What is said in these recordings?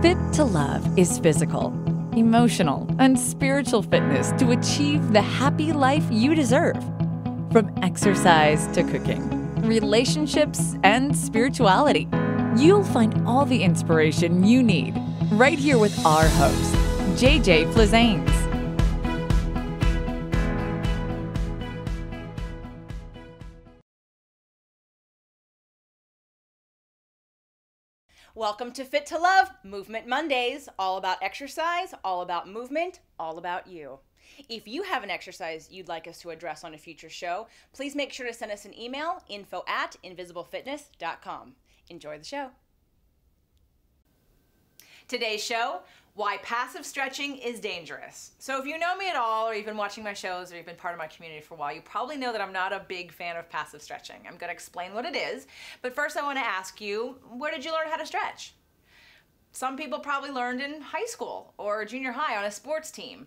Fit to Love is physical, emotional, and spiritual fitness to achieve the happy life you deserve. From exercise to cooking, relationships, and spirituality, you'll find all the inspiration you need right here with our host, JJ Flizanes. Welcome to Fit to Love, Movement Mondays, all about exercise, all about movement, all about you. If you have an exercise you'd like us to address on a future show, please make sure to send us an email, info@invisiblefitness.com. Enjoy the show. Today's show, why passive stretching is dangerous. So if you know me at all, or you've been watching my shows, or you've been part of my community for a while, you probably know that I'm not a big fan of passive stretching. I'm going to explain what it is, but first I want to ask you, where did you learn how to stretch? Some people probably learned in high school or junior high on a sports team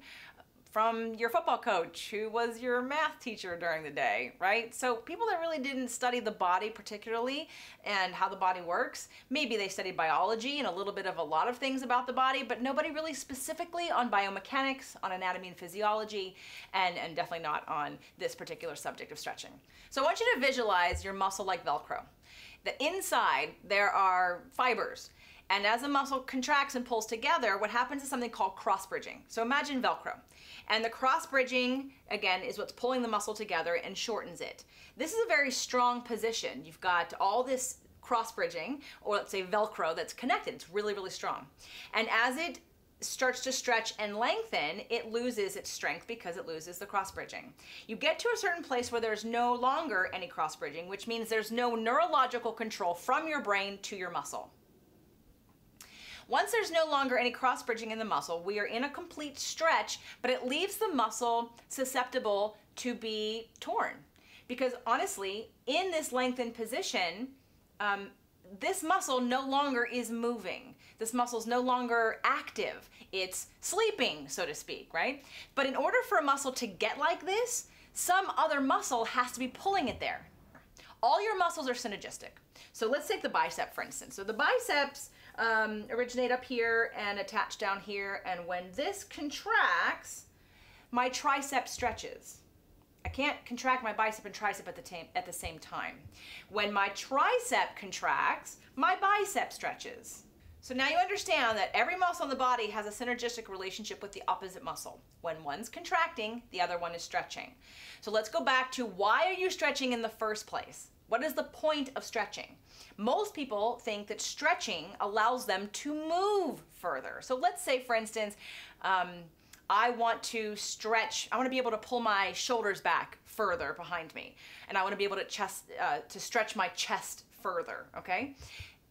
from your football coach who was your math teacher during the day, right? So people that really didn't study the body particularly and how the body works, maybe they studied biology and a little bit of a lot of things about the body, but nobody really specifically on biomechanics, on anatomy and physiology, and definitely not on this particular subject of stretching. So I want you to visualize your muscle like Velcro. The inside, there are fibers. And as the muscle contracts and pulls together, what happens is something called cross-bridging. So imagine Velcro. And the cross-bridging, again, is what's pulling the muscle together and shortens it. This is a very strong position. You've got all this cross-bridging, or let's say Velcro, that's connected. It's really, really strong. And as it starts to stretch and lengthen, it loses its strength because it loses the cross-bridging. You get to a certain place where there's no longer any cross-bridging, which means there's no neurological control from your brain to your muscle. Once there's no longer any cross-bridging in the muscle, we are in a complete stretch, but it leaves the muscle susceptible to be torn. Because honestly, in this lengthened position, this muscle no longer is moving. This muscle is no longer active. It's sleeping, so to speak, right? But in order for a muscle to get like this, some other muscle has to be pulling it there. All your muscles are synergistic. So let's take the bicep, for instance. So the biceps originate up here and attach down here, and when this contracts, my tricep stretches. I can't contract my bicep and tricep at the same time. When my tricep contracts, my bicep stretches. So now you understand that every muscle in the body has a synergistic relationship with the opposite muscle. When one's contracting, the other one is stretching. So let's go back to, why are you stretching in the first place? What is the point of stretching? Most people think that stretching allows them to move further. So let's say, for instance, I want to stretch, I want to be able to pull my shoulders back further behind me, and I want to be able to stretch my chest further, okay?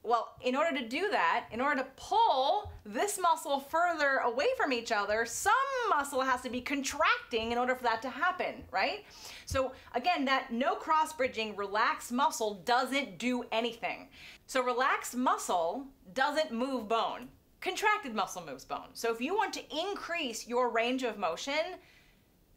Well, in order to do that, in order to pull this muscle further away from each other, some muscle has to be contracting in order for that to happen, right? So again, that no cross-bridging, relaxed muscle doesn't do anything. So relaxed muscle doesn't move bone. Contracted muscle moves bone. So if you want to increase your range of motion,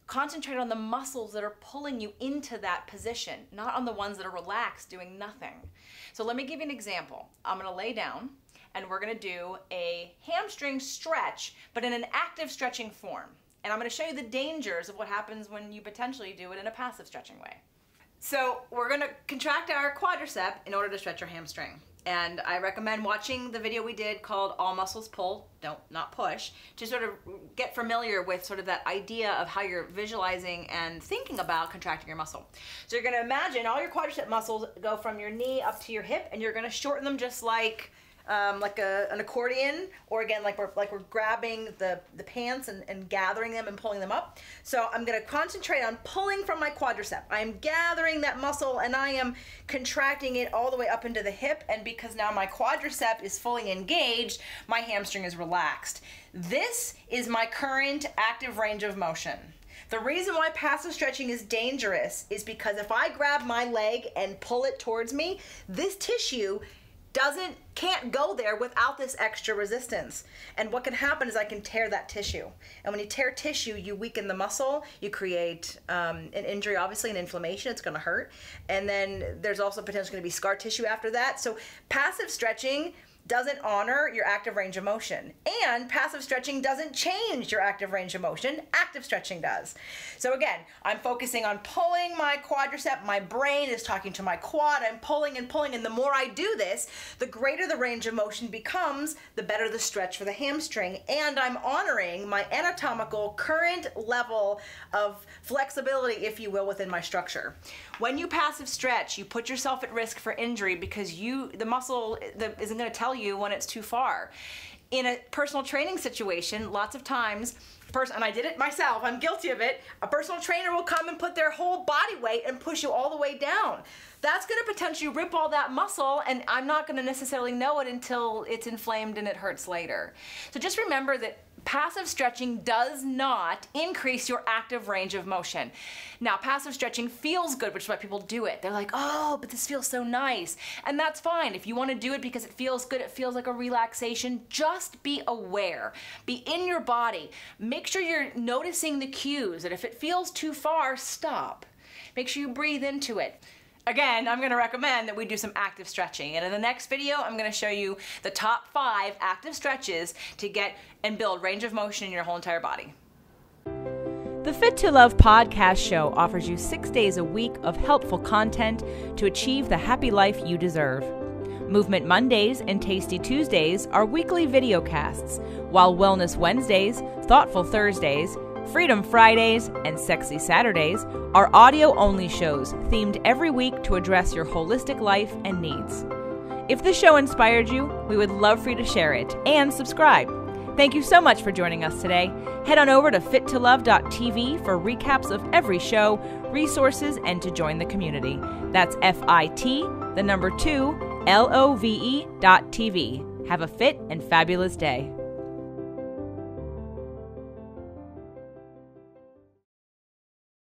concentrate on the muscles that are pulling you into that position, not on the ones that are relaxed doing nothing. So let me give you an example. I'm gonna lay down and we're gonna do a hamstring stretch, but in an active stretching form. And I'm gonna show you the dangers of what happens when you potentially do it in a passive stretching way. So we're gonna contract our quadricep in order to stretch our hamstring. And I recommend watching the video we did called All Muscles Pull, Not Push, to sort of get familiar with sort of that idea of how you're visualizing and thinking about contracting your muscle. So you're gonna imagine all your quadricep muscles go from your knee up to your hip, and you're gonna shorten them just like an accordion, or again, like we're grabbing the pants and gathering them and pulling them up. So I'm gonna concentrate on pulling from my quadricep. I am gathering that muscle and I am contracting it all the way up into the hip, and because now my quadricep is fully engaged, my hamstring is relaxed. This is my current active range of motion. The reason why passive stretching is dangerous is because if I grab my leg and pull it towards me, this tissue can't go there without this extra resistance. And what can happen is I can tear that tissue. And when you tear tissue, you weaken the muscle, you create an injury, obviously, an inflammation, it's gonna hurt. And then there's also potentially gonna be scar tissue after that. So passive stretching doesn't honor your active range of motion. And passive stretching doesn't change your active range of motion. Active stretching does. So again, I'm focusing on pulling my quadricep. My brain is talking to my quad. I'm pulling and pulling. And the more I do this, the greater the range of motion becomes, the better the stretch for the hamstring. And I'm honoring my anatomical current level of flexibility, if you will, within my structure. When you passive stretch, you put yourself at risk for injury because the muscle isn't going to tell you when it's too far. In a personal training situation, lots of times, and I did it myself, I'm guilty of it, a personal trainer will come and put their whole body weight and push you all the way down. That's going to potentially rip all that muscle, and I'm not going to necessarily know it until it's inflamed and it hurts later. So just remember that passive stretching does not increase your active range of motion. Now, passive stretching feels good, which is why people do it. They're like, oh, but this feels so nice. And that's fine. If you want to do it because it feels good, it feels like a relaxation, just be aware. Be in your body. Make sure you're noticing the cues, that if it feels too far, stop. Make sure you breathe into it. Again, I'm going to recommend that we do some active stretching. And in the next video, I'm going to show you the top 5 active stretches to get and build range of motion in your whole entire body. The Fit to Love podcast show offers you 6 days a week of helpful content to achieve the happy life you deserve. Movement Mondays and Tasty Tuesdays are weekly video casts, while Wellness Wednesdays, Thoughtful Thursdays, Freedom Fridays, and Sexy Saturdays are audio-only shows themed every week to address your holistic life and needs. If the show inspired you, we would love for you to share it and subscribe. Thank you so much for joining us today. Head on over to fittolove.tv for recaps of every show, resources, and to join the community. That's FIT, the number 2, LOVE.tv. Have a fit and fabulous day.